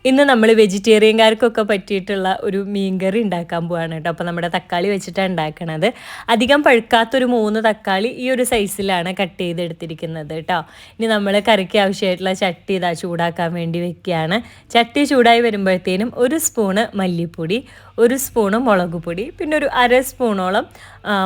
ഇന്ന് നമ്മൾ വെജിറ്റേറിയൻകാർക്കൊക്കെ പറ്റിയിട്ടുള്ള ഒരു മീൻകറി ഉണ്ടാക്കാൻ പോവാണ് കേട്ടോ. അപ്പോൾ നമ്മുടെ തക്കാളി വെച്ചിട്ടാണ് ഉണ്ടാക്കണത്. അധികം പഴുക്കാത്തൊരു 3 തക്കാളി ഈ ഒരു സൈസിലാണ് കട്ട് ചെയ്തെടുത്തിരിക്കുന്നത് കേട്ടോ. ഇനി നമ്മൾ കറിക്ക് ആവശ്യമായിട്ടുള്ള ചട്ടി ഇതാ ചൂടാക്കാൻ വേണ്ടി വെക്കുകയാണ്. ചട്ടി ചൂടായി വരുമ്പോഴത്തേനും 1 സ്പൂണ് മല്ലിപ്പൊടി, 1 സ്പൂണ് മുളക് പൊടി, പിന്നെ ഒരു 1/2 സ്പൂണോളം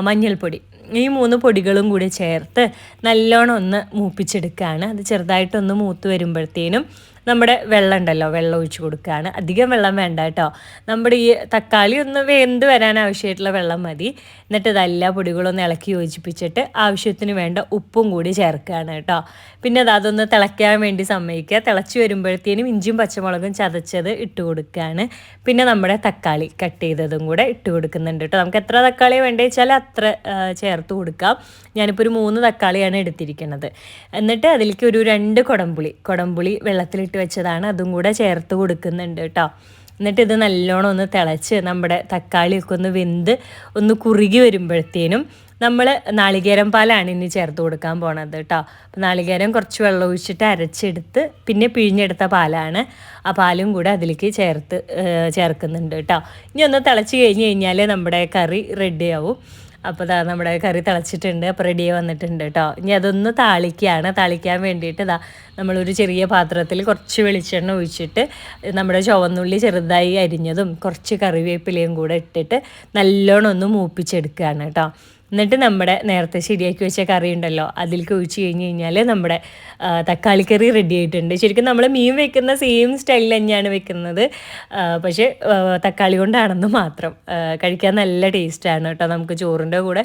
മഞ്ഞൾപ്പൊടി, ഈ 3 പൊടികളും കൂടി ചേർത്ത് നല്ലോണം ഒന്ന് മൂപ്പിച്ചെടുക്കുകയാണ്. അത് ചെറുതായിട്ടൊന്ന് മൂത്ത് വരുമ്പോഴത്തേനും നമ്മുടെ വെള്ളം ഉണ്ടല്ലോ, വെള്ളം ഒഴിച്ച് കൊടുക്കുകയാണ്. അധികം വെള്ളം വേണ്ട കേട്ടോ. നമ്മുടെ ഈ തക്കാളി ഒന്ന് വെന്ത് വരാൻ ആവശ്യമായിട്ടുള്ള വെള്ളം മതി. എന്നിട്ട് ഇതെല്ലാ പൊടികളൊന്ന് ഇളക്കി യോജിപ്പിച്ചിട്ട് ആവശ്യത്തിന് വേണ്ട ഉപ്പും കൂടി ചേർക്കുകയാണ് കേട്ടോ. പിന്നെ അതൊന്ന് തിളയ്ക്കാൻ വേണ്ടി സമ്മതിക്കുക. തിളച്ച് വരുമ്പോഴത്തേനും ഇഞ്ചിയും പച്ചമുളകും ചതച്ചത് ഇട്ട് കൊടുക്കുകയാണ്. പിന്നെ നമ്മുടെ തക്കാളി കട്ട് ചെയ്തതും കൂടെ ഇട്ട് കൊടുക്കുന്നുണ്ട് കേട്ടോ. നമുക്ക് എത്ര തക്കാളി വേണ്ടത് വെച്ചാൽ അത്ര ചേർത്ത് കൊടുക്കാം. ഞാനിപ്പോൾ ഒരു 3 തക്കാളിയാണ് എടുത്തിരിക്കുന്നത്. എന്നിട്ട് അതിലേക്ക് ഒരു 2 കുടംപുളി വെള്ളത്തിലിട്ട് വെച്ചതാണ്, അതും കൂടെ ചേർത്ത് കൊടുക്കുന്നുണ്ട് കേട്ടോ. എന്നിട്ട് ഇത് നല്ലോണം ഒന്ന് തിളച്ച് നമ്മുടെ തക്കാളിയൊക്കെ ഒന്ന് വെന്ത് ഒന്ന് കുറുകി വരുമ്പോഴത്തേനും നമ്മൾ നാളികേരം പാലാണ് ഇനി ചേർത്ത് കൊടുക്കാൻ പോണത് കേട്ടോ. അപ്പോൾ നാളികേരം കുറച്ച് വെള്ളം ഒഴിച്ചിട്ട് അരച്ചെടുത്ത് പിന്നെ പിഴിഞ്ഞെടുത്ത പാലാണ്. ആ പാലും കൂടെ അതിലേക്ക് ചേർക്കുന്നുണ്ട് കേട്ടോ. ഇനി ഒന്ന് തിളച്ച് കഴിഞ്ഞാൽ നമ്മുടെ കറി റെഡിയാവും. അപ്പോൾ നമ്മുടെ കറി തിളച്ചിട്ടുണ്ട്. അപ്പോൾ റെഡിയായി വന്നിട്ടുണ്ട് കേട്ടോ. ഇനി അതൊന്ന് താളിക്കാൻ വേണ്ടിയിട്ട് നമ്മളൊരു ചെറിയ പാത്രത്തിൽ കുറച്ച് വെളിച്ചെണ്ണ ഒഴിച്ചിട്ട് നമ്മുടെ ചുവന്നുള്ളി ചെറുതായി അരിഞ്ഞതും കുറച്ച് കറിവേപ്പിലയും കൂടെ ഇട്ടിട്ട് നല്ലോണം ഒന്ന് മൂപ്പിച്ചെടുക്കുകയാണ് കേട്ടോ. എന്നിട്ട് നമ്മുടെ നേരത്തെ ശരിയാക്കി വെച്ച കറി ഉണ്ടല്ലോ, അതിലേക്ക് ഒഴിച്ച് കഴിഞ്ഞാൽ നമ്മുടെ തക്കാളിക്കറി റെഡി ആയിട്ടുണ്ട്. ശരിക്കും നമ്മൾ മീൻ വെക്കുന്ന സെയിം സ്റ്റൈലിൽ തന്നെയാണ് വെക്കുന്നത്, പക്ഷേ തക്കാളി കൊണ്ടാണെന്ന് മാത്രം. കഴിക്കാൻ നല്ല ടേസ്റ്റാണ് കേട്ടോ. നമുക്ക് ചോറിൻ്റെ കൂടെ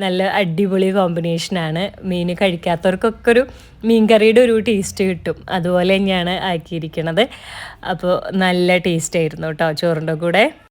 നല്ല അടിപൊളി കോമ്പിനേഷനാണ്. മീൻ കഴിക്കാത്തവർക്കൊക്കെ ഒരു മീൻ കറിയുടെ ഒരു ടേസ്റ്റ് കിട്ടും. അതുപോലെ തന്നെയാണ് ആക്കിയിരിക്കുന്നത്. അപ്പോൾ നല്ല ടേസ്റ്റ് ആയിരുന്നു കേട്ടോ ചോറിൻ്റെ കൂടെ.